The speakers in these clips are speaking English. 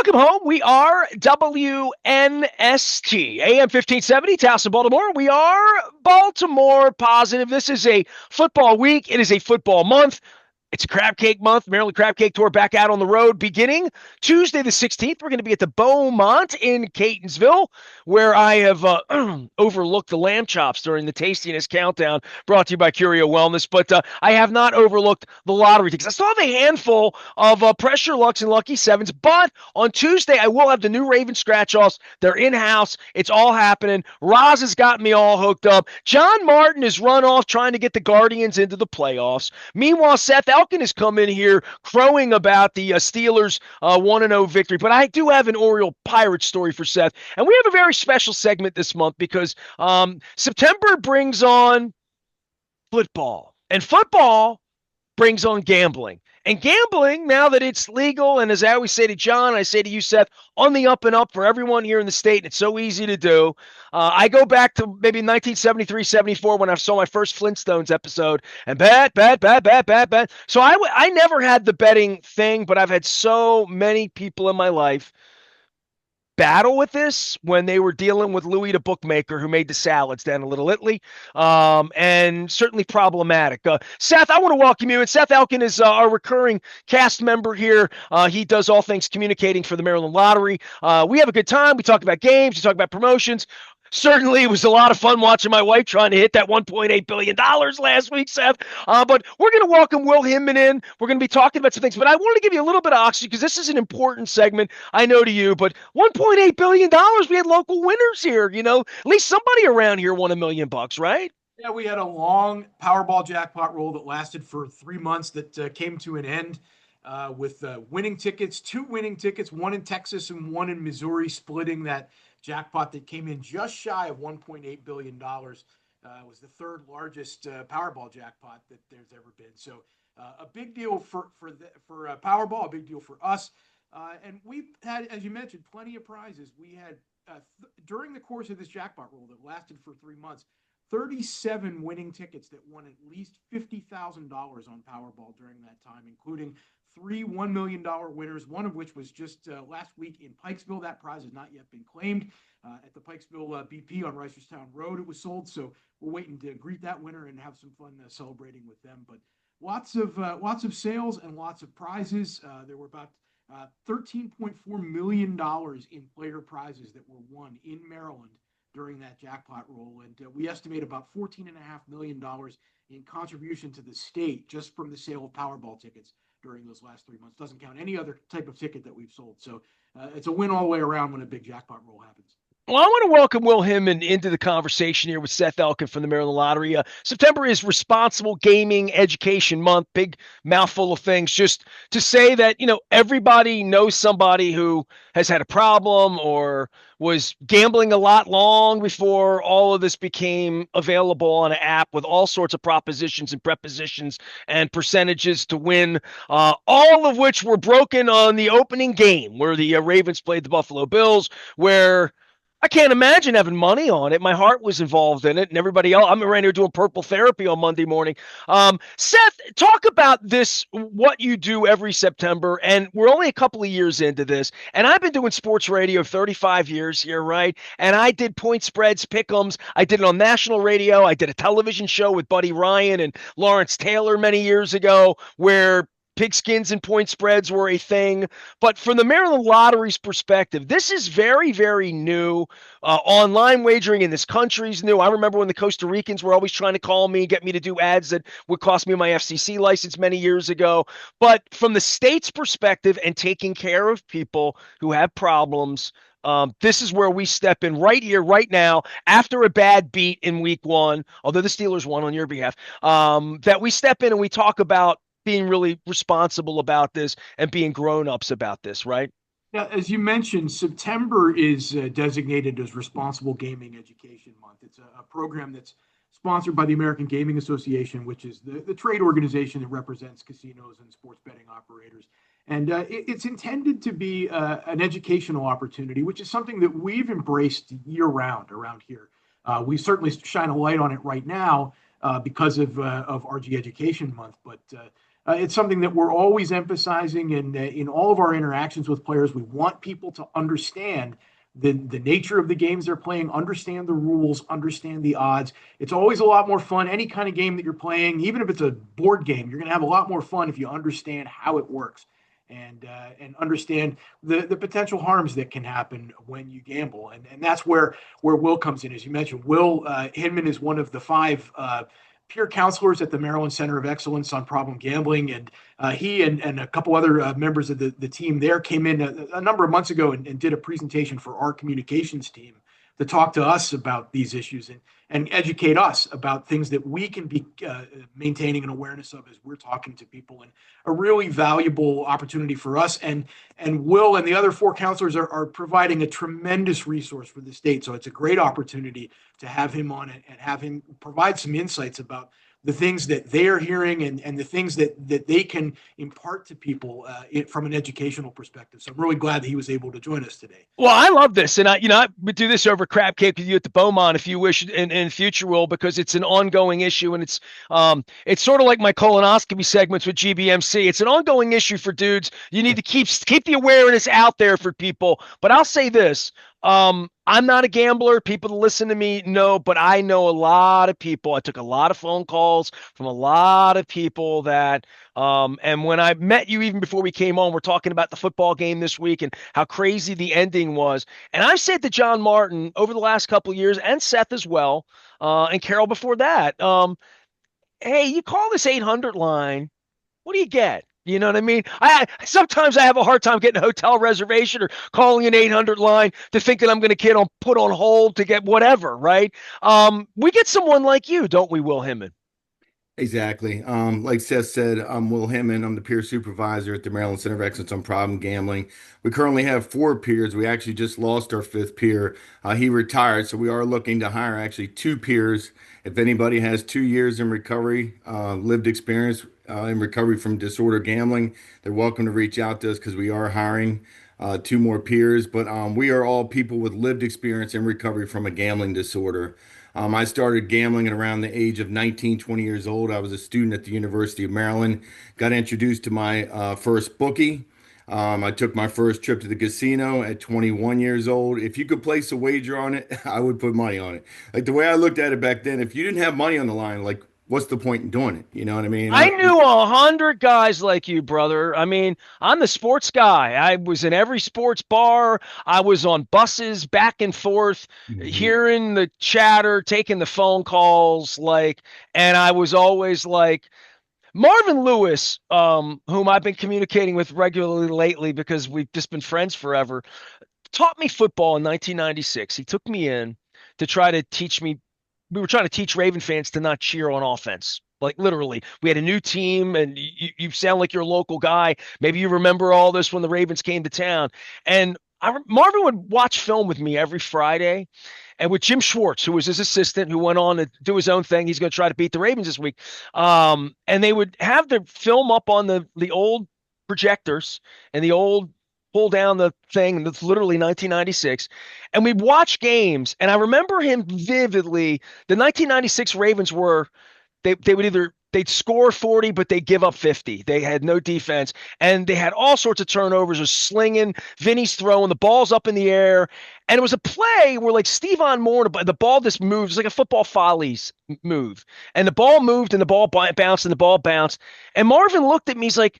Welcome home. We are WNST, AM 1570, Towson, Baltimore. We are Baltimore positive. This is a football week. It is a football month. It's a crab cake month. Maryland Crab Cake Tour back out on the road beginning Tuesday the 16th. We're going to be at the Beaumont in Catonsville, where I have overlooked the lamb chops during the Tastiness Countdown brought to you by Curio Wellness. But I have not overlooked the lottery tickets. I still have a handful of Pressure Lucks and Lucky Sevens. But on Tuesday, I will have the new Raven scratch-offs. They're in-house. It's all happening. Roz has got me all hooked up. John Martin is run off trying to get the Guardians into the playoffs. Meanwhile, Seth Elkin has come in here crowing about the Steelers' 1-0 victory. But I do have an Oriole Pirates story for Seth. And we have a very special segment this month because September brings on football. And football brings on gambling. And gambling, now that it's legal, and as I always say to John, I say to you, Seth, on the up and up for everyone here in the state, and it's so easy to do. I go back to maybe 1973, 74 when I saw my first Flintstones episode, and bet. So I never had the betting thing, but I've had so many people in my life battle with this when they were dealing with Louis the bookmaker who made the salads down in Little Italy, and certainly problematic. Seth, I want to welcome you. And Seth Elkin is our recurring cast member here. He does all things communicating for the Maryland Lottery. We have a good time. We talk about games. We talk about promotions. Certainly, it was a lot of fun watching my wife trying to hit that $1.8 billion last week, Seth. But we're going to welcome Will Hinman in. We're going to be talking about some things. But I wanted to give you a little bit of oxygen because this is an important segment, I know to you. But $1.8 billion, we had local winners here. You know, at least somebody around here won $1 million, right? Yeah, we had a long Powerball jackpot roll that lasted for 3 months that came to an end with winning tickets, 2 winning tickets, one in Texas and one in Missouri, splitting that jackpot that came in just shy of $1.8 billion. It was the third largest Powerball jackpot that there's ever been. So a big deal for Powerball, a big deal for us. And we had, as you mentioned, plenty of prizes. We had, during the course of this jackpot roll that lasted for 3 months, 37 winning tickets that won at least $50,000 on Powerball during that time, including 3 $1 million winners, one of which was just last week in Pikesville. That prize has not yet been claimed. At the Pikesville BP on Reisterstown Road, it was sold. So we're waiting to greet that winner and have some fun celebrating with them. But lots of sales and lots of prizes. There were about $13.4 million in player prizes that were won in Maryland during that jackpot roll. And we estimate about $14.5 million in contribution to the state just from the sale of Powerball tickets during those last 3 months. Doesn't count any other type of ticket that we've sold. So it's a win all the way around when a big jackpot roll happens. Well, I want to welcome Will Hinman into the conversation here with Seth Elkin from the Maryland Lottery. September is Responsible Gaming Education Month. Big mouthful of things. Just to say that, you know, everybody knows somebody who has had a problem or was gambling a lot long before all of this became available on an app with all sorts of propositions and prepositions and percentages to win, all of which were broken on the opening game where the Ravens played the Buffalo Bills, where I can't imagine having money on it. My heart was involved in it, and everybody else. I'm around here doing purple therapy on Monday morning. Seth, talk about this, what you do every September, and we're only a couple of years into this, and I've been doing sports radio 35 years here, right? And I did point spreads, pick'ems. I did it on national radio. I did a television show with Buddy Ryan and Lawrence Taylor many years ago where pigskins and point spreads were a thing. But from the Maryland Lottery's perspective, this is very, very new. Online wagering in this country is new. I remember when the Costa Ricans were always trying to call me, get me to do ads that would cost me my FCC license many years ago. But from the state's perspective and taking care of people who have problems, this is where we step in right here, right now, after a bad beat in week 1, although the Steelers won on your behalf, that we step in and we talk about being really responsible about this and being grown-ups about this, right? Yeah, as you mentioned, September is designated as Responsible Gaming Education Month. It's a program that's sponsored by the American Gaming Association, which is the trade organization that represents casinos and sports betting operators. And it's intended to be an educational opportunity, which is something that we've embraced year-round around here. We certainly shine a light on it right now because of RG Education Month, but It's something that we're always emphasizing in all of our interactions with players. We want people to understand the nature of the games they're playing, understand the rules, understand the odds. It's always a lot more fun. Any kind of game that you're playing, even if it's a board game, you're going to have a lot more fun if you understand how it works and understand the potential harms that can happen when you gamble. And that's where Will comes in. As you mentioned, Will Hinman is one of the five peer counselors at the Maryland Center of Excellence on Problem Gambling. And he and a couple other members of the team there came in a number of months ago and did a presentation for our communications team to talk to us about these issues and educate us about things that we can be maintaining an awareness of as we're talking to people, and a really valuable opportunity for us. And Will and the other four counselors are providing a tremendous resource for the state. So it's a great opportunity to have him on it and have him provide some insights about the things that they are hearing and the things that they can impart to people from an educational perspective. So I'm really glad that he was able to join us today. Well, I love this, and I would do this over crab cake with you at the Beaumont if you wish, in future, will, because it's an ongoing issue, and it's sort of like my colonoscopy segments with GBMC. It's an ongoing issue for dudes. You need to keep the awareness out there for people. But I'll say this: I'm not a gambler. People that listen to me know, but I know a lot of people. I took a lot of phone calls from a lot of people that, and when I met you, even before we came on, we're talking about the football game this week and how crazy the ending was. And I've said to John Martin over the last couple of years, and Seth as well, and Carol before that, hey, you call this 800 line, what do you get? You know what I mean? I sometimes I have a hard time getting a hotel reservation or calling an 800 line to think that I'm going to get on put on hold to get whatever, right? We get someone like you, don't we, Will Hinman? Exactly. Like Seth said, I'm Will Hinman. I'm the peer supervisor at the Maryland Center of Excellence on Problem Gambling. We currently have four peers. We actually just lost our fifth peer. He retired, so we are looking to hire actually two peers. If anybody has 2 years in recovery, lived experience in recovery from disorder gambling, they're welcome to reach out to us because we are hiring two more peers. But we are all people with lived experience in recovery from a gambling disorder. I started gambling at around the age of 19, 20 years old. I was a student at the University of Maryland, got introduced to my first bookie. I took my first trip to the casino at 21 years old. If you could place a wager on it, I would put money on it. Like the way I looked at it back then, if you didn't have money on the line, like what's the point in doing it? You know what I mean? I knew 100 guys like you, brother. I mean, I'm the sports guy. I was in every sports bar. I was on buses back and forth, Mhm. hearing the chatter, taking the phone calls, and I was always like, Marvin Lewis, whom I've been communicating with regularly lately because we've just been friends forever, taught me football in 1996. He took me in to try to teach me. We were trying to teach Raven fans to not cheer on offense. Like literally, we had a new team, and you sound like you're a local guy. Maybe you remember all this when the Ravens came to town. And Marvin would watch film with me every Friday, and with Jim Schwartz, who was his assistant, who went on to do his own thing. He's going to try to beat the Ravens this week. And they would have the film up on the old projectors and the old pull down the thing that's literally 1996, and we'd watch games, and I remember him vividly. The 1996 Ravens were they would either they'd score 40 but they'd give up 50. They had no defense, and they had all sorts of turnovers, of slinging. Vinny's throwing the balls up in the air, and it was a play where like Stephon Moore, the ball just moves. It's like a football follies move, and the ball moved and the ball bounced and the ball bounced, and Marvin looked at me. He's like,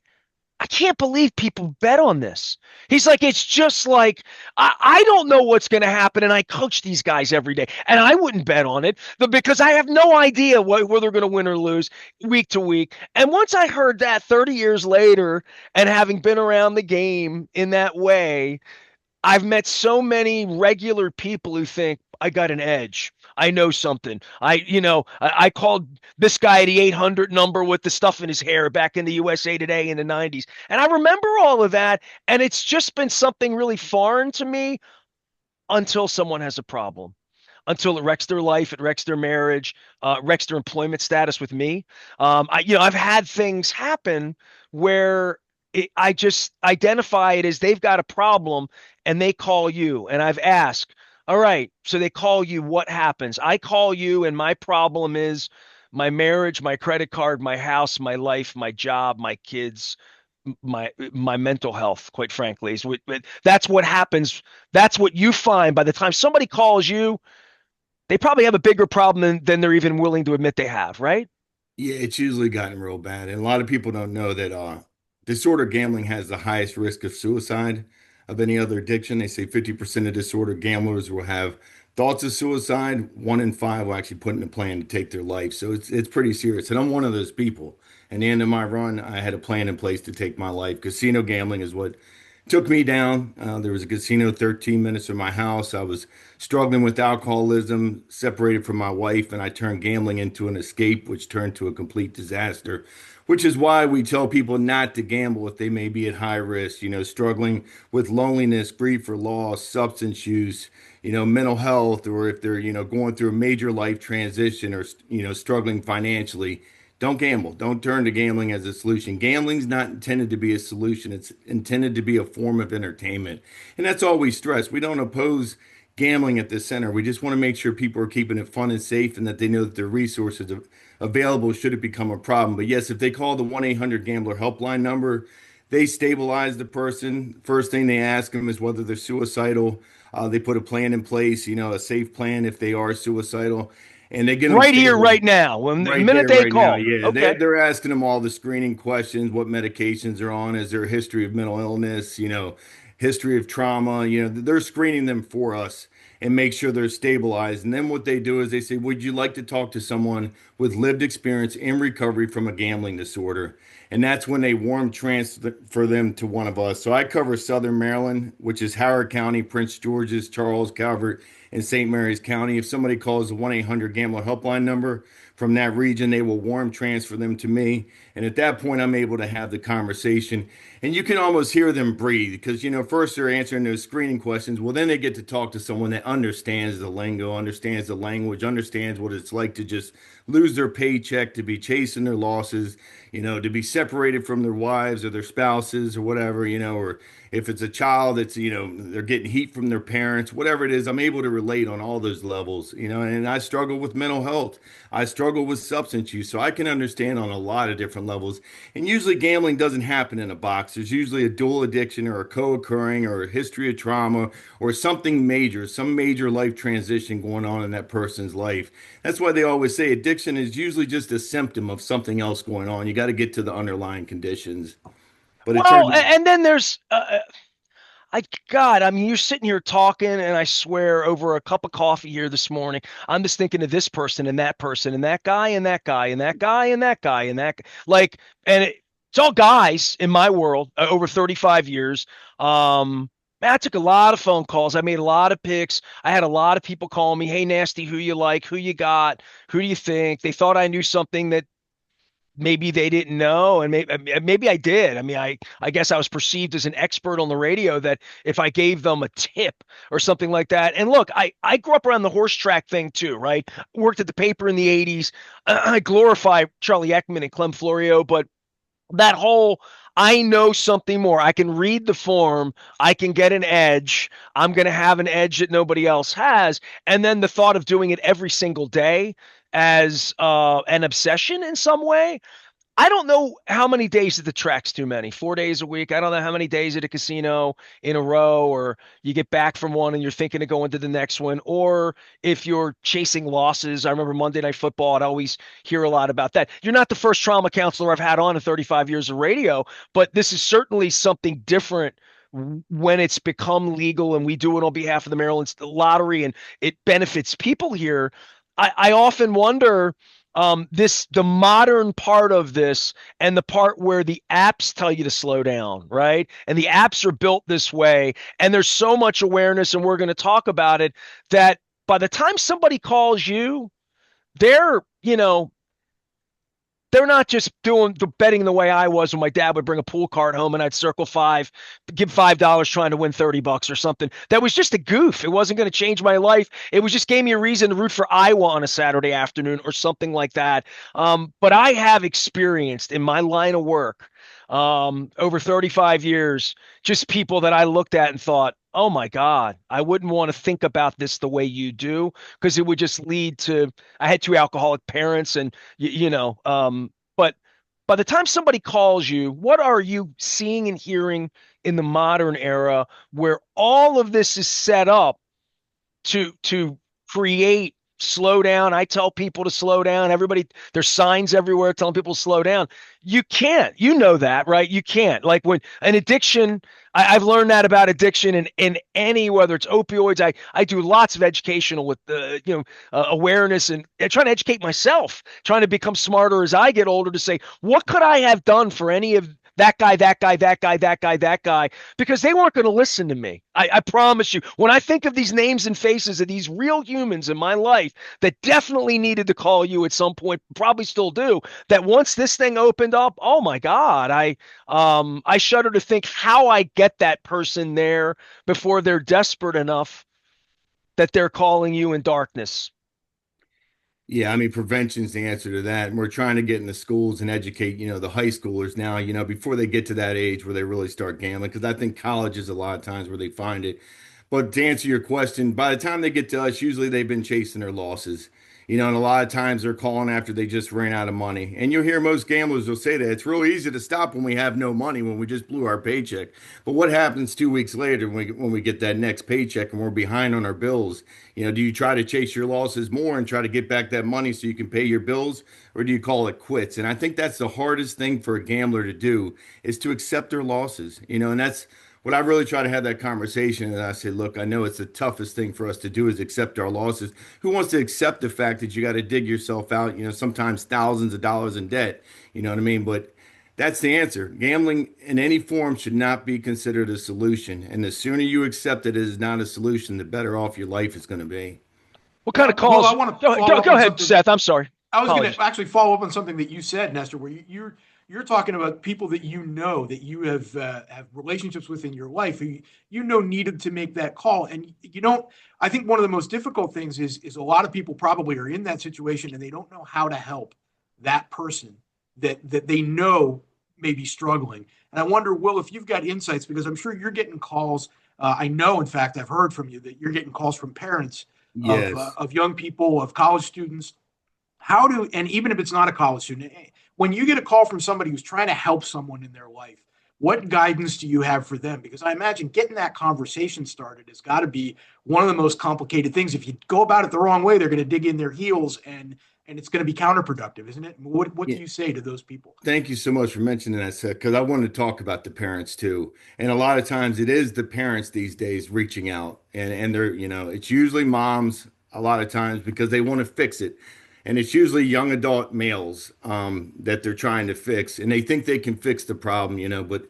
I can't believe people bet on this. He's like, it's just like, I don't know what's going to happen. And I coach these guys every day. And I wouldn't bet on it because I have no idea whether they're going to win or lose week to week. And once I heard that 30 years later and having been around the game in that way, I've met so many regular people who think I got an edge. I know something. I called this guy the 800 number with the stuff in his hair back in the USA Today in the 90s. And I remember all of that. And it's just been something really foreign to me until someone has a problem, until it wrecks their life, it wrecks their marriage, wrecks their employment status with me. I've had things happen where I just identify it as they've got a problem and they call you. And I've asked, all right, so they call you, what happens? I call you, and my problem is my marriage, my credit card, my house, my life, my job, my kids, my mental health, quite frankly. That's what happens. That's what you find by the time somebody calls you, they probably have a bigger problem than they're even willing to admit they have, right? Yeah, it's usually gotten real bad. And a lot of people don't know that disorder gambling has the highest risk of suicide of any other addiction. They say 50% of disorder gamblers will have thoughts of suicide. One in five will actually put in a plan to take their life. So it's pretty serious. And I'm one of those people. At the end of my run, I had a plan in place to take my life. Casino gambling is what took me down. There was a casino 13 minutes from my house. I was struggling with alcoholism, separated from my wife, and I turned gambling into an escape, which turned to a complete disaster. Which is why we tell people not to gamble if they may be at high risk, struggling with loneliness, grief or loss, substance use, mental health, or if they're, going through a major life transition or, struggling financially. Don't gamble. Don't turn to gambling as a solution. Gambling's not intended to be a solution. It's intended to be a form of entertainment. And that's all we stress. We don't oppose gambling at the center. We just want to make sure people are keeping it fun and safe and that they know that their resources are available should it become a problem. But yes, if they call the 1-800 Gambler helpline number, they stabilize the person. First thing they ask them is whether they're suicidal. They put a plan in place, a safe plan if they are suicidal, and they get them Right here, stable. right now. When the Right minute there, they right now. call. Yeah, they're Okay. they're asking them all the screening questions, what medications they're on, is there a history of mental illness, history of trauma, they're screening them for us and make sure they're stabilized. And then what they do is they say, "Would you like to talk to someone with lived experience in recovery from a gambling disorder?" And that's when they warm transfer them to one of us. So I cover Southern Maryland, which is Howard County, Prince George's, Charles, Calvert, and St. Mary's County. If somebody calls the 1-800 Gambler helpline number from that region, they will warm transfer them to me. And at that point, I'm able to have the conversation. And you can almost hear them breathe because, first they're answering those screening questions. Well, then they get to talk to someone that understands the lingo, understands the language, understands what it's like to just lose their paycheck, to be chasing their losses, to be separated from their wives or their spouses or whatever, or if it's a child that's, they're getting heat from their parents, whatever it is, I'm able to relate on all those levels, and I struggle with mental health. I struggle with substance use, so I can understand on a lot of different levels. And usually gambling doesn't happen in a box. There's usually a dual addiction or a co-occurring or a history of trauma or something major, some major life transition going on in that person's life. That's why they always say addiction is usually just a symptom of something else going on. You got to get to the underlying conditions. But it Well, turns and then there's God, I mean, you're sitting here talking, and I swear, over a cup of coffee here this morning, I'm just thinking of this person and that person and that guy and that guy and that guy and that guy and that like, and it's all guys in my world over 35 years. Man, I took a lot of phone calls. I made a lot of picks. I had a lot of people call me, "Hey, Nasty, who you like? Who you got? Who do you think?" They thought I knew something that maybe they didn't know, and maybe I did. I mean, I guess I was perceived as an expert on the radio, that if I gave them a tip or something like that. And look, I grew up around the horse track thing too, right? Worked at the paper in the 80s. I glorify Charlie Ekman and Clem Florio, but that whole, I know something more. I can read the form. I can get an edge. I'm going to have an edge that nobody else has. And then the thought of doing it every single day as an obsession in some way. I don't know how many days at the track's too many. 4 days a week. I don't know how many days at a casino in a row, or you get back from one and you're thinking of going to the next one, or if you're chasing losses. I remember Monday Night Football. I'd always hear a lot about that. You're not the first trauma counselor I've had on in 35 years of radio, but this is certainly something different when it's become legal and we do it on behalf of the Maryland Lottery and it benefits people here. I often wonder, the modern part of this and the part where the apps tell you to slow down, right? And the apps are built this way, and there's so much awareness, and we're going to talk about it, that by the time somebody calls you, they're, they're not just doing the betting the way I was when my dad would bring a pool card home and I'd circle five, give $5 trying to win 30 bucks or something. That was just a goof. It wasn't going to change my life. It was just gave me a reason to root for Iowa on a Saturday afternoon or something like that. But I have experienced in my line of work over 35 years, just people that I looked at and thought, oh my God, I wouldn't want to think about this the way you do because it would just lead to. I had two alcoholic parents, and but by the time somebody calls you, what are you seeing and hearing in the modern era where all of this is set up to create slow down? I tell people to slow down. Everybody, there's signs everywhere telling people to slow down. You can't. You know that, right? You can't. Like when an addiction, I've learned that about addiction in any, whether it's opioids. I do lots of educational with awareness and trying to educate myself, trying to become smarter as I get older to say, what could I have done for any of that guy, that guy, that guy, that guy, that guy, because they weren't going to listen to me. I promise you. When I think of these names and faces of these real humans in my life that definitely needed to call you at some point, probably still do, that once this thing opened up, oh my God, I shudder to think how I get that person there before they're desperate enough that they're calling you in darkness. Yeah, I mean, prevention's the answer to that. And we're trying to get in the schools and educate, the high schoolers now, before they get to that age where they really start gambling. Because I think college is a lot of times where they find it. But to answer your question, by the time they get to us, usually they've been chasing their losses. And a lot of times they're calling after they just ran out of money. And you'll hear most gamblers will say that it's real easy to stop when we have no money, when we just blew our paycheck. But what happens 2 weeks later when we get that next paycheck and we're behind on our bills? Do you try to chase your losses more and try to get back that money so you can pay your bills, or do you call it quits? And I think that's the hardest thing for a gambler to do is to accept their losses. And that's what I really try to have that conversation. And I say, look, I know it's the toughest thing for us to do is accept our losses. Who wants to accept the fact that you got to dig yourself out, sometimes thousands of dollars in debt, you know what I mean? But that's the answer. Gambling in any form should not be considered a solution. And the sooner you accept it as not a solution, the better off your life is going to be. What kind of Will, I calls? want to Go, follow go, up go on ahead, something. Seth. I'm sorry. I was going Apologies. to actually follow up on something that you said, Nestor, where you're talking about people that you know that you have relationships with in your life who needed to make that call, and you don't. I think one of the most difficult things is a lot of people probably are in that situation and they don't know how to help that person that they know may be struggling. And I wonder, Will, if you've got insights, because I'm sure you're getting calls. I know, in fact, I've heard from you that you're getting calls from parents Yes. of young people, of college students. How do, and even if it's not a college student, when you get a call from somebody who's trying to help someone in their life, what guidance do you have for them? Because I imagine getting that conversation started has got to be one of the most complicated things. If you go about it the wrong way, they're going to dig in their heels, and it's going to be counterproductive, isn't it? What do Yeah. you say to those people? Thank you so much for mentioning that, Seth, because I wanted to talk about the parents too. And a lot of times it is the parents these days reaching out, and they're, it's usually moms a lot of times because they want to fix it. And it's usually young adult males that they're trying to fix, and they think they can fix the problem, but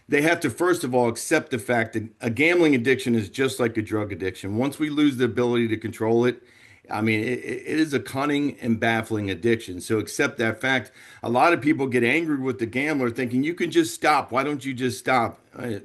they have to first of all accept the fact that a gambling addiction is just like a drug addiction. Once we lose the ability to control it, I mean, it is a cunning and baffling addiction. So accept that fact. A lot of people get angry with the gambler thinking you can just stop. Why don't you just stop?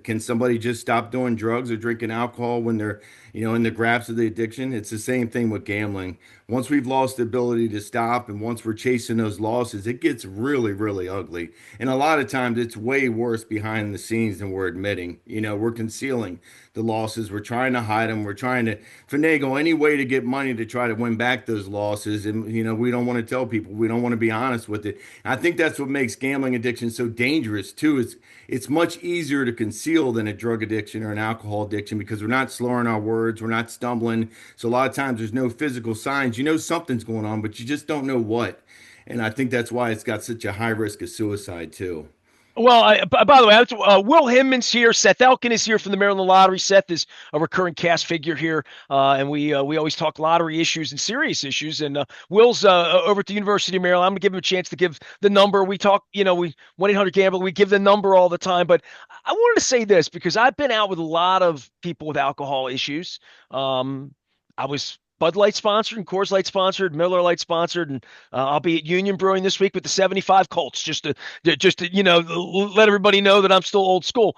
Can somebody just stop doing drugs or drinking alcohol when they're, in the grasp of the addiction? It's the same thing with gambling. Once we've lost the ability to stop and once we're chasing those losses, it gets really, really ugly. And a lot of times it's way worse behind the scenes than we're admitting. We're concealing the losses. We're trying to hide them. We're trying to finagle any way to get money to try to win back those losses. And, we don't want to tell people. We don't want to be honest with it. And I think that's what makes gambling addiction so dangerous, too, is it's much easier to conceal than a drug addiction or an alcohol addiction because we're not slurring our words. We're not stumbling. So a lot of times there's no physical signs. You know something's going on, but you just don't know what. And I think that's why it's got such a high risk of suicide, too. Well, by the way, Will Hinman's here. Seth Elkin is here from the Maryland Lottery. Seth is a recurring cast figure here, and we always talk lottery issues and serious issues. And Will's over at the University of Maryland. I'm gonna give him a chance to give the number. We talk, we 1-800 Gamble. We give the number all the time, but I wanted to say this because I've been out with a lot of people with alcohol issues. I was Bud Light sponsored and Coors Light sponsored, Miller Light sponsored, and I'll be at Union Brewing this week with the 75 Colts, just to let everybody know that I'm still old school.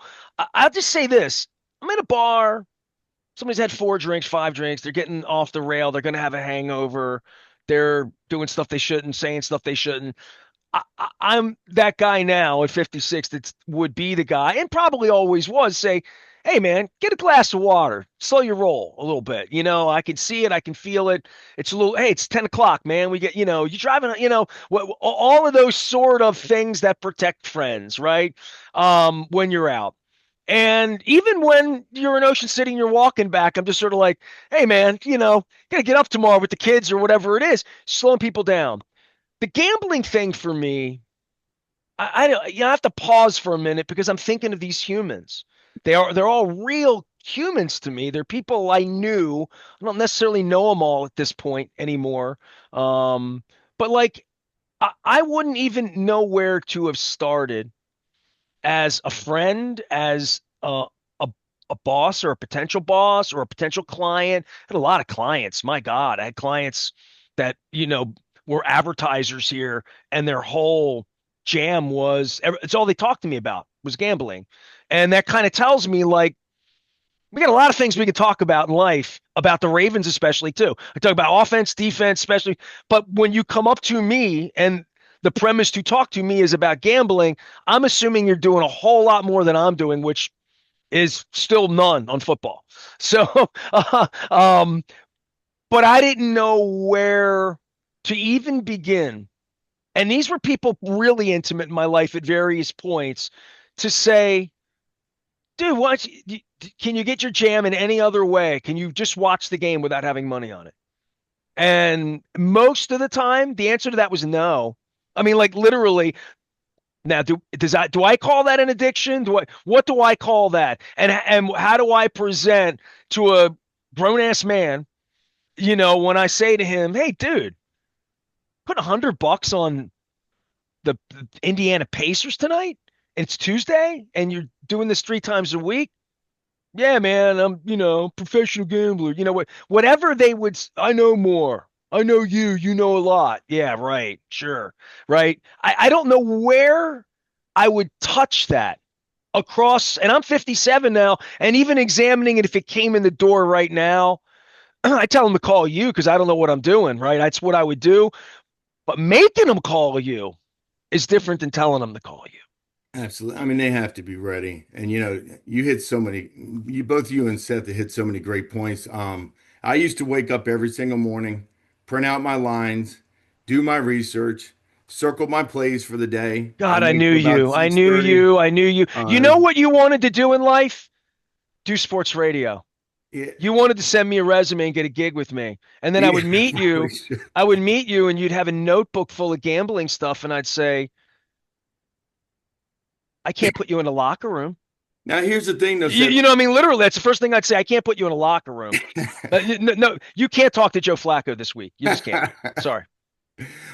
I'll just say this: I'm in a bar. Somebody's had 4 drinks, 5 drinks. They're getting off the rail. They're going to have a hangover. They're doing stuff they shouldn't, saying stuff they shouldn't. I'm that guy now at 56 that would be the guy and probably always was say, hey man, get a glass of water, slow your roll a little bit. I can see it, I can feel it. It's a little, hey, it's 10 o'clock, man. We get, you driving, all of those sort of things that protect friends, right? When you're out. And even when you're in Ocean City and you're walking back, I'm just sort of like, hey man, gotta get up tomorrow with the kids or whatever it is, slowing people down. The gambling thing for me, I have to pause for a minute because I'm thinking of these humans. They're all real humans to me. They're people I knew. I don't necessarily know them all at this point anymore. But like I wouldn't even know where to have started as a friend, as a a boss or a potential boss or a potential client. I had a lot of clients. My God, I had clients that, were advertisers here and their whole jam was it's all they talked to me about was gambling. And that kind of tells me like we got a lot of things we can talk about in life, about the Ravens especially too. I talk about offense, defense, especially, but when you come up to me and the premise to talk to me is about gambling, I'm assuming you're doing a whole lot more than I'm doing, which is still none on football. So, but I didn't know where to even begin. And these were people really intimate in my life at various points to say, dude, can you get your jam in any other way? Can you just watch the game without having money on it? And most of the time, the answer to that was no. I mean, like literally. Now, do I call that an addiction? What do I call that? And how do I present to a grown ass man, when I say to him, hey, dude, put $100 on the Indiana Pacers tonight? It's Tuesday, and you're doing this 3 times a week. Yeah, man, I'm, professional gambler. Whatever they would, I know more. I know you know a lot. Yeah, right. Sure. Right. I don't know where I would touch that across, and I'm 57 now, and even examining it, if it came in the door right now, I tell them to call you because I don't know what I'm doing. Right. That's what I would do. But making them call you is different than telling them to call you. Absolutely. I mean, they have to be ready. And you hit so many, both you and Seth hit so many great points. I used to wake up every single morning, print out my lines, do my research, circle my plays for the day. God, I'd I wait knew till about you. I knew 6:30. you. I knew you. You Uh, know what you wanted to do in life? Do sports radio. yeah, You wanted to send me a resume and get a gig with me. And then I yeah, would meet I probably you. should. I would meet you and you'd have a notebook full of gambling stuff. And I'd say, I can't put you in a locker room. Now, here's the thing, though, You, Seth. you know what I mean? Literally, that's the first thing I'd say. I can't put you in a locker room. No, no, you can't talk to Joe Flacco this week. You just can't. Sorry.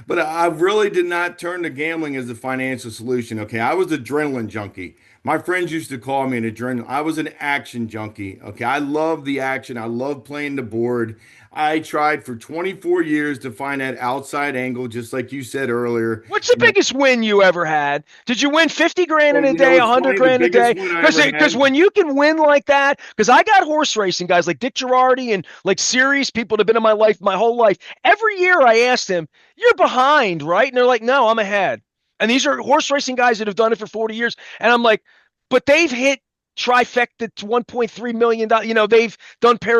But I really did not turn to gambling as a financial solution. Okay. I was an adrenaline junkie. My friends used to call me an adrenaline. I was an action junkie. Okay. I love the action. I love playing the board. I tried for 24 years to find that outside angle, just like you said earlier. What's the biggest win you ever had? Did you win 50 grand in Well, a day, it's 100 funny. The grand a biggest day? win I ever Because had. when you can win like that, because I got horse racing guys like Dick Girardi and like serious people that have been in my life my whole life. Every year I asked him, you're behind, right? And they're like, no, I'm ahead. And these are horse racing guys that have done it for 40 years. And I'm like, but they've hit trifecta to $1.3 million.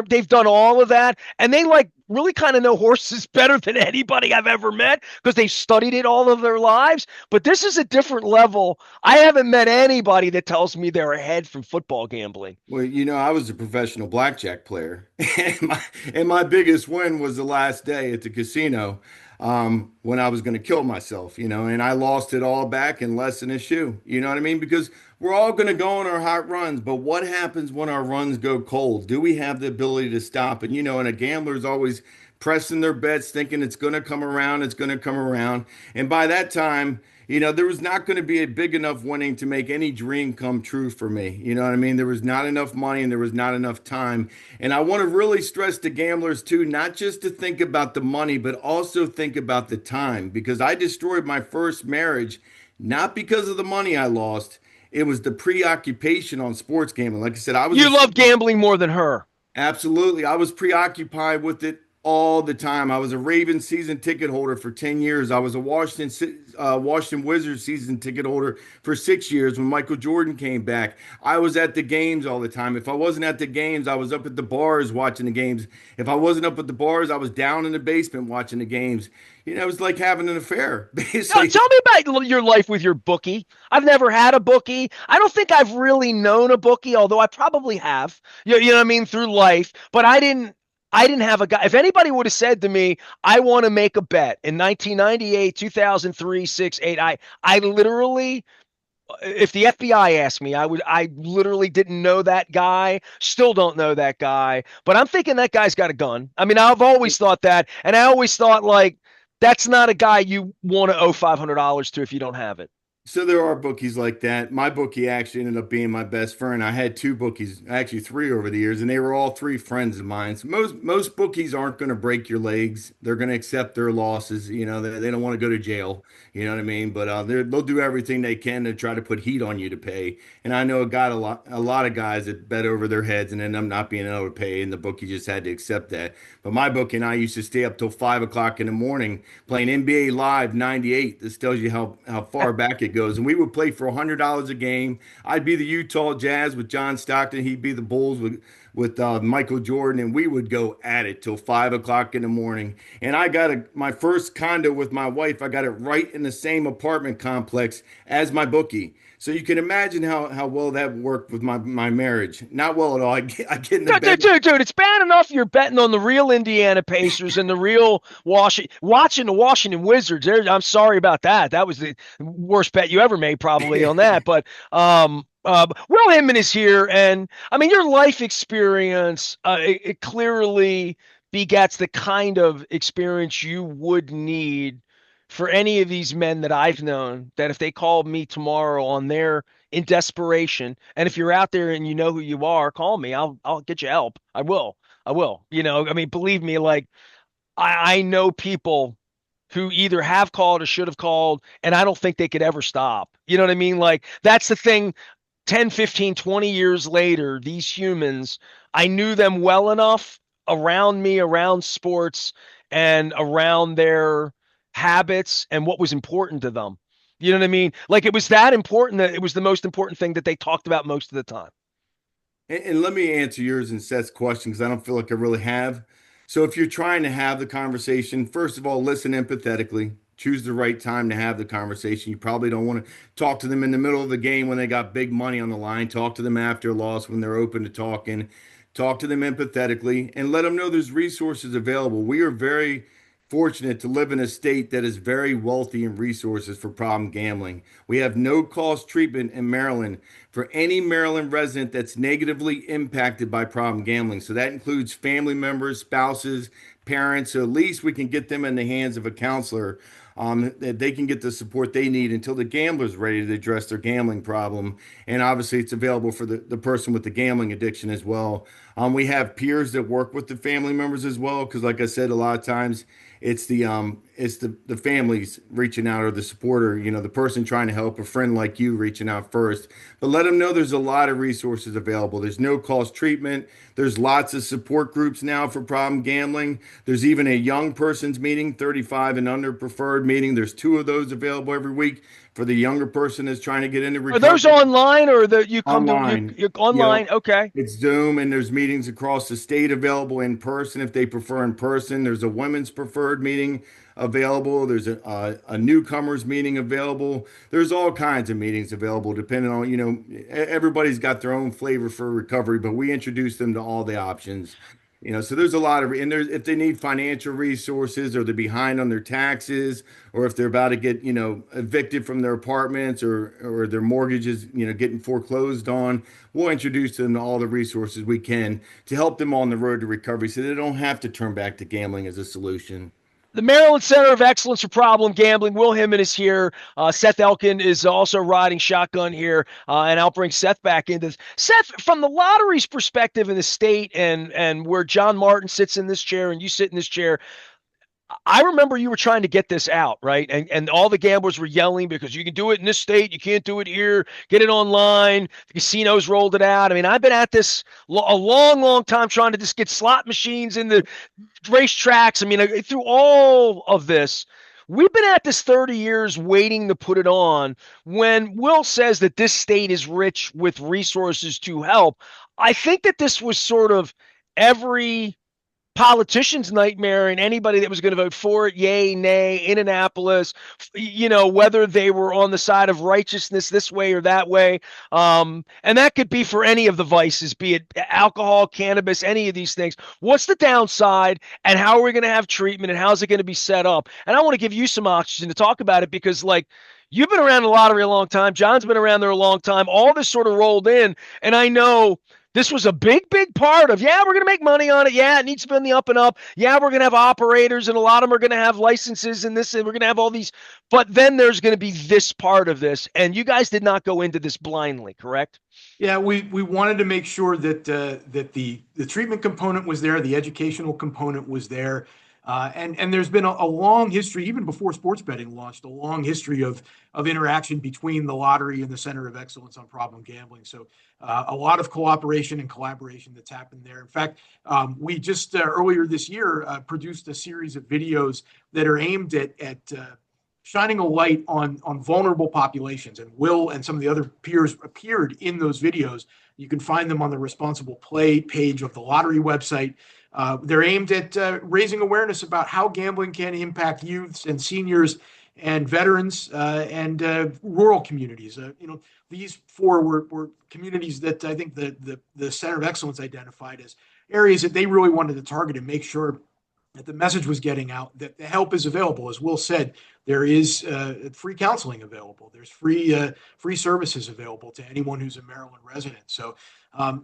They've done all of that. And they like really kind of know horses better than anybody I've ever met because they've studied it all of their lives. But this is a different level. I haven't met anybody that tells me they're ahead from football gambling. Well, I was a professional blackjack player, and my biggest win was the last day at the casino, when I was going to kill myself, and I lost it all back in less than a shoe. You know what I mean? Because we're all going to go on our hot runs, but what happens when our runs go cold? Do we have the ability to stop? And a gambler is always pressing their bets, thinking it's going to come around, it's going to come around, and by that time, there was not going to be a big enough winning to make any dream come true for me. You know what I mean? There was not enough money and there was not enough time. And I want to really stress to gamblers too, not just to think about the money, but also think about the time, because I destroyed my first marriage, not because of the money I lost. It was the preoccupation on sports gambling. Like I said, I was You love gambling more than her. absolutely. I was preoccupied with it all the time. I was a Ravens season ticket holder for 10 years. I was a Washington Wizards season ticket holder for 6 years when Michael Jordan came back. I was at the games all the time. If I wasn't at the games, I was up at the bars watching the games. If I wasn't up at the bars, I was down in the basement watching the games. It was like having an affair, basically. Tell me about your life with your bookie. I've never had a bookie. I don't think I've really known a bookie, although I probably have. You know what I mean, through life. But I didn't have a guy. If anybody would have said to me, "I want to make a bet in 1998, 2003, 6, 8," I literally, if the FBI asked me, I literally didn't know that guy. Still don't know that guy. But I'm thinking that guy's got a gun. I mean, I've always thought that, and I always thought like that's not a guy you want to owe $500 to if you don't have it. So there are bookies like that. My bookie actually ended up being my best friend. I had two bookies, actually three over the years, and they were all three friends of mine. So most bookies aren't going to break your legs. They're going to accept their losses. They don't want to go to jail. You know what I mean? But they'll do everything they can to try to put heat on you to pay. And I know a lot of guys that bet over their heads and end up not being able to pay, and the bookie just had to accept that. But my bookie and I used to stay up till 5 o'clock in the morning playing NBA Live '98. This tells you how far back it goes. And we would play for $100 a game. I'd be the Utah Jazz with John Stockton. He'd be the Bulls with Michael Jordan, and we would go at it till 5 o'clock in the morning. And I got my first condo with my wife. I got it right in the same apartment complex as my bookie. So you can imagine how well that worked with my marriage. Not well at all. I get in the bed. Dude, it's bad enough you're betting on the real Indiana Pacers and the real watching the Washington Wizards. I'm sorry about that. That was the worst bet you ever made, probably on that. But Will Hinman is here, and I mean your life experience. It clearly begets the kind of experience you would need for any of these men that I've known. That if they called me tomorrow on their in desperation. And if you're out there and you know who you are, call me. I'll get you help. I will. I will. I mean, believe me, like I know people who either have called or should have called, and I don't think they could ever stop. You know what I mean? Like that's the thing. 10, 15, 20 years later, these humans, I knew them well enough around me, around sports, and around their habits and what was important to them. You know what I mean? Like it was that important that it was the most important thing that they talked about most of the time. And let me answer yours and Seth's question because I don't feel like I really have. So if you're trying to have the conversation, first of all, listen empathetically. Choose the right time to have the conversation. You probably don't want to talk to them in the middle of the game when they got big money on the line. Talk to them after a loss when they're open to talking. Talk to them empathetically and let them know there's resources available. We are very fortunate to live in a state that is very wealthy in resources for problem gambling. We have no cost treatment in Maryland for any Maryland resident that's negatively impacted by problem gambling. So that includes family members, spouses, parents. So at least we can get them in the hands of a counselor. That they can get the support they need until the gambler's ready to address their gambling problem. And obviously, it's available for the person with the gambling addiction as well. We have peers that work with the family members as well, because like I said, a lot of times it's the families reaching out or the supporter, the person trying to help, a friend like you reaching out first. But let them know there's a lot of resources available. There's no cost treatment. There's lots of support groups now for problem gambling. There's even a young person's meeting, 35 and under preferred meeting. There's two of those available every week for the younger person that's trying to get into Are those recovery. online or the you come to Online. you're online? Okay. It's Zoom, and there's meetings across the state available in person if they prefer in person. There's a women's preferred meeting available. There's a newcomers meeting available. There's all kinds of meetings available depending on, everybody's got their own flavor for recovery, but we introduce them to all the options. So there's a lot of, and there's, if they need financial resources or they're behind on their taxes, or if they're about to get, evicted from their apartments or their mortgages, getting foreclosed on, we'll introduce them to all the resources we can to help them on the road to recovery so they don't have to turn back to gambling as a solution. The Maryland Center of Excellence for Problem Gambling. Will Hinman is here. Seth Elkin is also riding shotgun here, and I'll bring Seth back into this. Seth, from the lottery's perspective in the state, and where John Martin sits in this chair and you sit in this chair, I remember you were trying to get this out, right? And all the gamblers were yelling because you can do it in this state, you can't do it here. Get it online. The casinos rolled it out. I mean, I've been at this a long, long time trying to just get slot machines in the racetracks. I mean, through all of this, we've been at this 30 years waiting to put it on. When Will says that this state is rich with resources to help, I think that this was sort of every politician's nightmare and anybody that was going to vote for it, yay, nay, in Annapolis, whether they were on the side of righteousness this way or that way. And that could be for any of the vices, be it alcohol, cannabis, any of these things. What's the downside and how are we going to have treatment and how's it going to be set up? And I want to give you some oxygen to talk about it because, like, you've been around the lottery a long time. John's been around there a long time. All this sort of rolled in. And I know this was a big, big part of, yeah, we're going to make money on it. Yeah, it needs to be in the up and up. Yeah, we're going to have operators, and a lot of them are going to have licenses and this, and we're going to have all these. But then there's going to be this part of this. And you guys did not go into this blindly, correct? Yeah, we wanted to make sure that that the treatment component was there, the educational component was there, and there's been a long history, even before sports betting launched, a long history of interaction between the lottery and the Center of Excellence on Problem Gambling. So a lot of cooperation and collaboration that's happened there. In fact, we just earlier this year produced a series of videos that are aimed at shining a light on vulnerable populations. And Will and some of the other peers appeared in those videos. You can find them on the Responsible Play page of the lottery website. They're aimed at raising awareness about how gambling can impact youths and seniors and veterans and rural communities. These four were communities that I think the Center of Excellence identified as areas that they really wanted to target and make sure that the message was getting out, that the help is available. As Will said, there is free counseling available. There's free services available to anyone who's a Maryland resident. So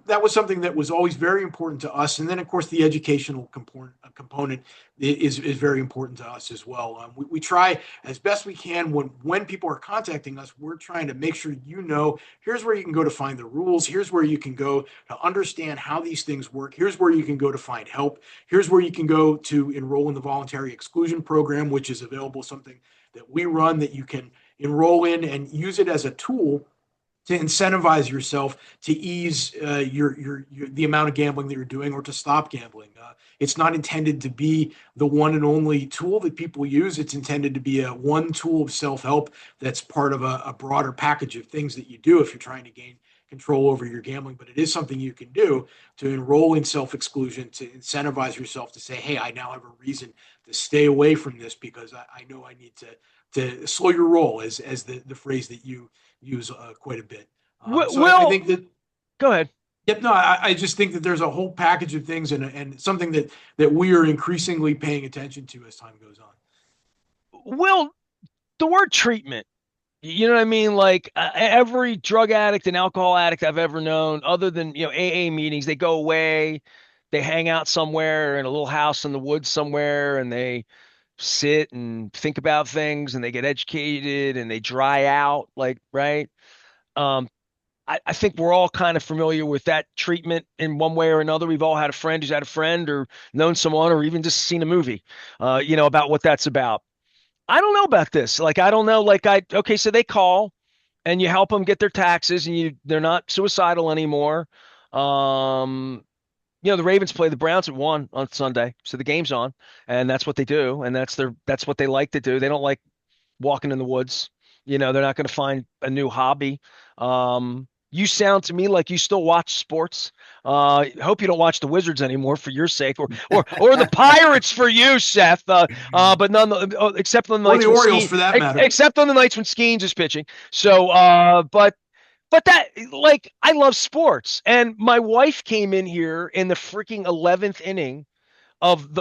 that was something that was always very important to us. And then, of course, the educational component is very important to us as well. We try as best we can when people are contacting us, we're trying to make sure here's where you can go to find the rules. Here's where you can go to understand how these things work. Here's where you can go to find help. Here's where you can go to enroll in the voluntary exclusion program, which is available, something that we run that you can enroll in and use it as a tool to incentivize yourself to ease the amount of gambling that you're doing or to stop gambling. It's not intended to be the one and only tool that people use. It's intended to be a one tool of self-help that's part of a broader package of things that you do if you're trying to gain control over your gambling. But it is something you can do to enroll in self-exclusion, to incentivize yourself to say, hey, I now have a reason to stay away from this because I know I need to slow your roll, as the phrase that you use quite a bit. I think that. Go ahead. Yep. No, I just think that there's a whole package of things and something that we are increasingly paying attention to as time goes on. Will, the word treatment, you know what I mean? Like every drug addict and alcohol addict I've ever known, other than, AA meetings, they go away, they hang out somewhere in a little house in the woods somewhere, and they sit and think about things and they get educated and they dry out, like, right? Um, I think we're all kind of familiar with that treatment in one way or another. We've all had a friend who's had a friend or known someone or even just seen a movie, about what that's about. I don't know about this. Like, I don't know. Okay, so they call and you help them get their taxes and they're not suicidal anymore. The Ravens play the Browns at 1 on Sunday. So the game's on and that's what they do. And that's what they like to do. They don't like walking in the woods. They're not going to find a new hobby. You sound to me like you still watch sports. Hope you don't watch the Wizards anymore for your sake, or the Pirates for you, Seth. But none, except on the nights the when Orioles for that matter. Except on the nights when Skeens is pitching. So, but that, like, I love sports, and my wife came in here in the freaking 11th inning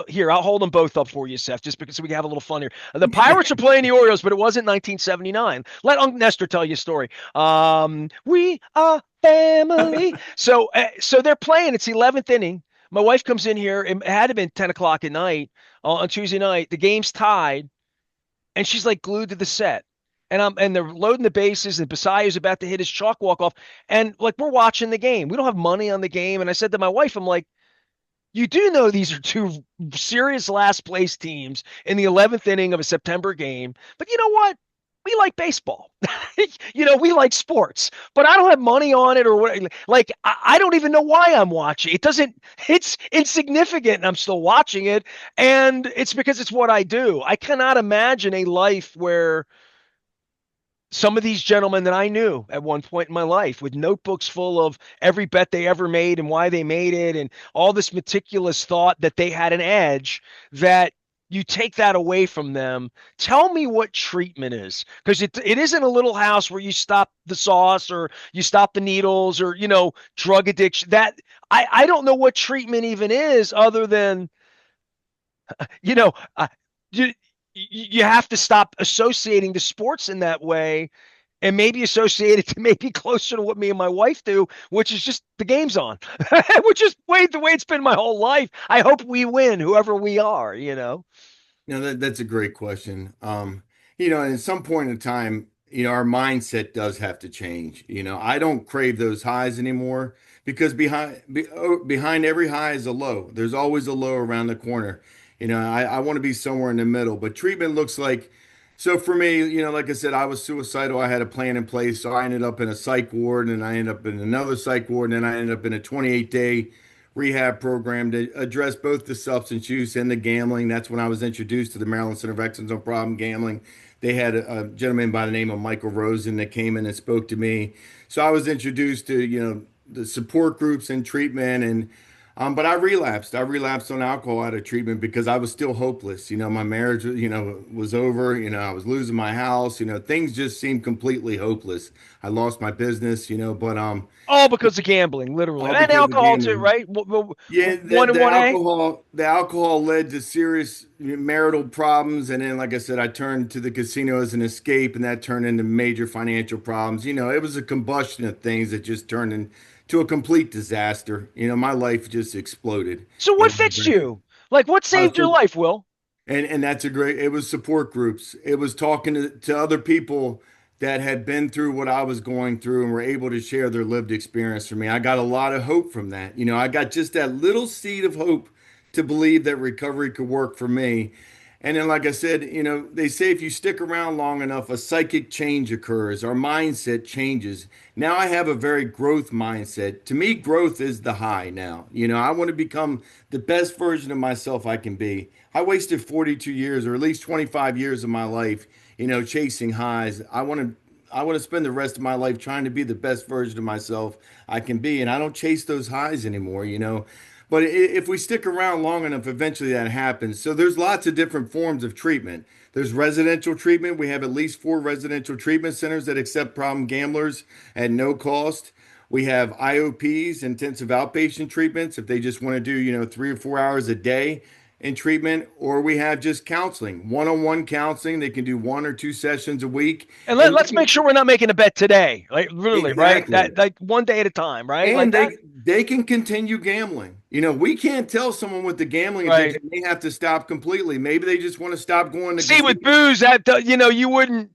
here, I'll hold them both up for you, Seth, just because we can have a little fun here. The Pirates are playing the Orioles, but it wasn't 1979. Let Uncle Nestor tell you a story. We are family. So they're playing. It's the 11th inning. My wife comes in here. It had to have been 10 o'clock at night on Tuesday night. The game's tied, and she's like glued to the set. And they're loading the bases, and Basayo's about to hit his chalk walk off, and like we're watching the game. We don't have money on the game, and I said to my wife, I'm like, You do know these are two serious last place teams in the 11th inning of a September game, but you know what? We like baseball. We like sports, but I don't have money on it or what. Like, I don't even know why I'm watching. It's insignificant and I'm still watching it. And it's because it's what I do. I cannot imagine a life where some of these gentlemen that I knew at one point in my life with notebooks full of every bet they ever made and why they made it and all this meticulous thought that they had an edge that you take that away from them. Tell me what treatment is, because it isn't a little house where you stop the sauce or you stop the needles or drug addiction. That I don't know what treatment even is other than you know uh, you you have to stop associating the sports in that way and maybe associate it to maybe closer to what me and my wife do, which is just the game's on, which is the way it's been my whole life. I hope we win, whoever we are. That's a great question. And at some point in time, our mindset does have to change. I don't crave those highs anymore because behind every high is a low. There's always a low around the corner. I want to be somewhere in the middle, but treatment looks like, so for me, like I said, I was suicidal. I had a plan in place. So I ended up in a psych ward and I ended up in another psych ward. And then I ended up in a 28-day rehab program to address both the substance use and the gambling. That's when I was introduced to the Maryland Center of Excellence on Problem Gambling. They had a gentleman by the name of Michael Rosen that came in and spoke to me. So I was introduced to, the support groups and treatment and but I relapsed. I relapsed on alcohol out of treatment because I was still hopeless. My marriage, was over. I was losing my house. Things just seemed completely hopeless. I lost my business, but All because of gambling, literally, all and because of alcohol too, gambling. right? Yeah, One and one A. the alcohol led to serious marital problems, and then, like I said, I turned to the casino as an escape, and that turned into major financial problems. It was a combustion of things that just turned into a complete disaster. My life just exploded. So what fixed you? Like, what saved your So life, Will? and that's a great, it was support groups. It was talking to other people that had been through what I was going through and were able to share their lived experience for me. I got a lot of hope from that. I got just that little seed of hope to believe that recovery could work for me. And then, like I said, they say if you stick around long enough, a psychic change occurs. Our mindset changes. Now I have a very growth mindset. To me, growth is the high now. I want to become the best version of myself I can be. I wasted 42 years or at least 25 years of my life, chasing highs. I want to spend the rest of my life trying to be the best version of myself I can be. And I don't chase those highs anymore. But if we stick around long enough, eventually that happens. So there's lots of different forms of treatment. There's residential treatment. We have at least 4 residential treatment centers that accept problem gamblers at no cost. We have IOPs, intensive outpatient treatments, if they just want to do, 3 or 4 hours a day in treatment, or we have just counseling, one-on-one counseling. They can do 1 or 2 sessions a week, And and they let's make can sure we're not making a bet today, like literally, right? exactly. That like one day at a time, right? Like And that, they can continue gambling. We can't tell someone with the gambling right? addiction they have to stop completely. Maybe they just want to stop going to See, with casino. booze, you wouldn't.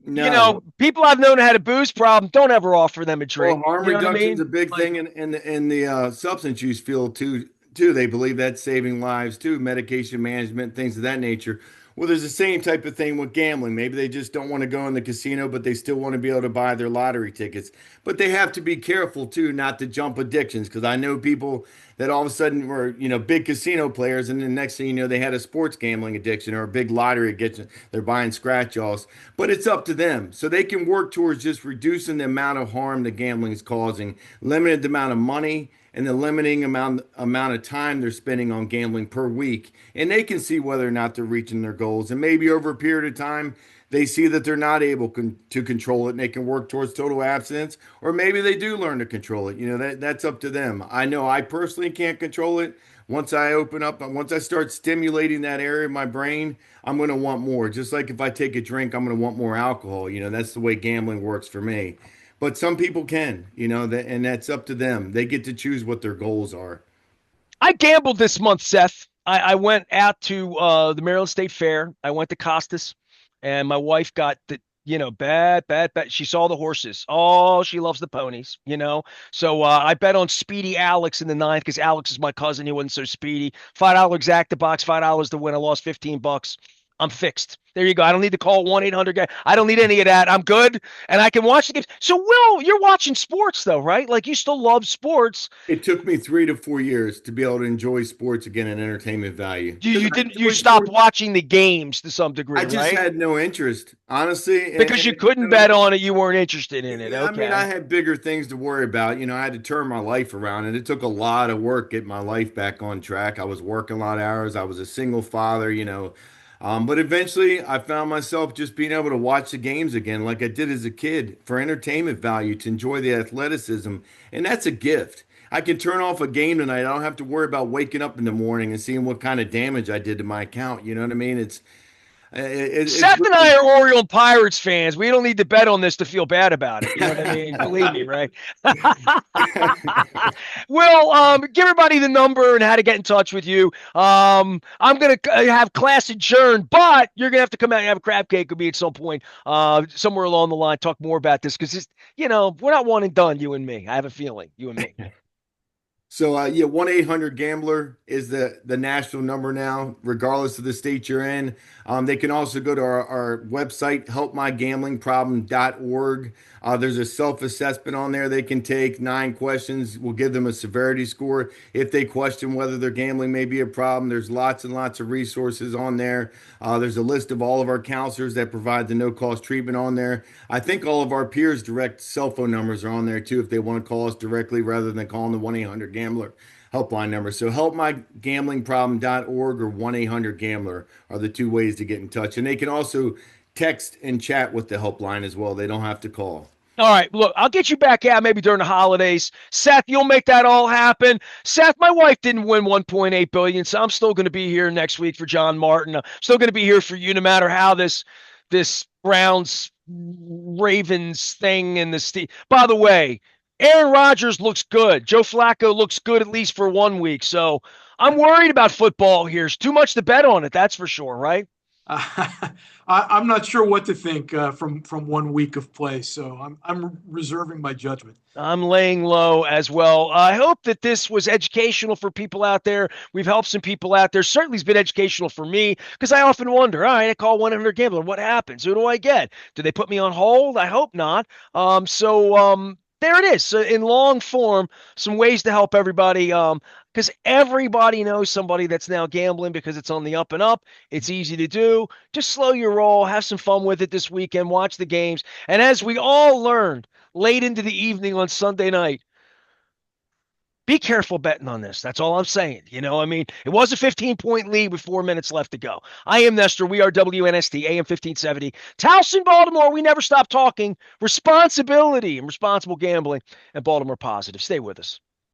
No. People I've known that had a booze problem don't ever offer them a Well, drink. harm You know what I reduction is mean? a big Like, thing in the substance use field too. Too, they believe that's saving lives too, medication management, things of that nature. Well, there's the same type of thing with gambling. Maybe they just don't want to go in the casino, but they still want to be able to buy their lottery tickets. But they have to be careful too, not to jump addictions, because I know people that all of a sudden were, big casino players, and the next thing you know, they had a sports gambling addiction or a big lottery addiction. They're buying scratch offs, but it's up to them. So they can work towards just reducing the amount of harm the gambling is causing, limited the amount of money and the limiting amount of time they're spending on gambling per week, and they can see whether or not they're reaching their goals. And maybe over a period of time they see that they're not able to control it and they can work towards total abstinence, or maybe they do learn to control it. That's up to them. I know I personally can't control it. Once I open up, once I start stimulating that area of my brain, I'm going to want more. Just like if I take a drink, I'm going to want more alcohol. That's the way gambling works for me. But some people can, and that's up to them. They get to choose what their goals are. I gambled this month, Seth. I went out to the Maryland State Fair. I went to Costas, and my wife got bad, bad, bad. She saw the horses. Oh, she loves the ponies. So I bet on Speedy Alex in the ninth because Alex is my cousin. He wasn't so speedy. $5 exact the box, $5 to win. I lost $15. I'm fixed. There you go. I don't need to call 1-800 guy. I don't need any of that. I'm good. And I can watch the games. So, Will, you're watching sports though, right? Like you still love sports. It took me 3 to 4 years to be able to enjoy sports again and entertainment value. You, Because you I didn't you enjoy stopped sports. watching the games to some I degree, just right? had no interest, honestly. Because you couldn't bet on it, you weren't interested in it. I mean, I Okay. had bigger things to worry about. I had to turn my life around, and it took a lot of work getting my life back on track. I was working a lot of hours. I was a single father. But eventually, I found myself just being able to watch the games again, like I did as a kid, for entertainment value, to enjoy the athleticism, and that's a gift. I can turn off a game tonight. I don't have to worry about waking up in the morning and seeing what kind of damage I did to my account. You know what I mean? It's Seth and I really. are Oriole and Pirates fans. We don't need to bet on this to feel bad about it. You know what I mean? Believe me, right? Well, give everybody the number and how to get in touch with you. I'm gonna have class adjourned, but you're gonna have to come out and have a crab cake with me at some point, somewhere along the line. Talk more about this because we're not one and done. You and me. I have a feeling. You and me. So yeah, 1-800-GAMBLER is the national number now, regardless of the state you're in. They can also go to our website, helpmygamblingproblem.org. There's a self-assessment on there they can take, 9 questions. We'll give them a severity score. If they question whether their gambling may be a problem, there's lots and lots of resources on there. There's a list of all of our counselors that provide the no-cost treatment on there. I think all of our peers' direct cell phone numbers are on there too if they want to call us directly rather than calling the 1-800-GAMBLER helpline number. So helpmygamblingproblem.org or 1-800-GAMBLER are the two ways to get in touch. And they can also text and chat with the helpline as well. They don't have to call. All right, look, I'll get you back out maybe during the holidays. Seth, you'll make that all happen. Seth, my wife didn't win 1.8 billion, so I'm still going to be here next week for John Martin. I'm still going to be here for you no matter how this Browns Ravens thing and By the way, Aaron Rodgers looks good. Joe Flacco looks good at least for 1 week. So, I'm worried about football here. It's too much to bet on it, that's for sure, right? I'm not sure what to think from 1 week of play, so I'm reserving my judgment. I'm laying low as well. I hope that this was educational for people out there. We've helped some people out there. Certainly it's been educational for me because I often wonder, all right, I call 1-800-GAMBLER. What happens? Who do I get? Do they put me on hold? I hope not. There it is. So in long form, some ways to help everybody. Because everybody knows somebody that's now gambling because it's on the up and up. It's easy to do. Just slow your roll, have some fun with it this weekend, watch the games. And as we all learned late into the evening on Sunday night, be careful betting on this. That's all I'm saying. It was a 15-point lead with 4 minutes left to go. I am Nestor. We are WNST, AM 1570. Towson, Baltimore. We never stop talking responsibility and responsible gambling and Baltimore Positive. Stay with us.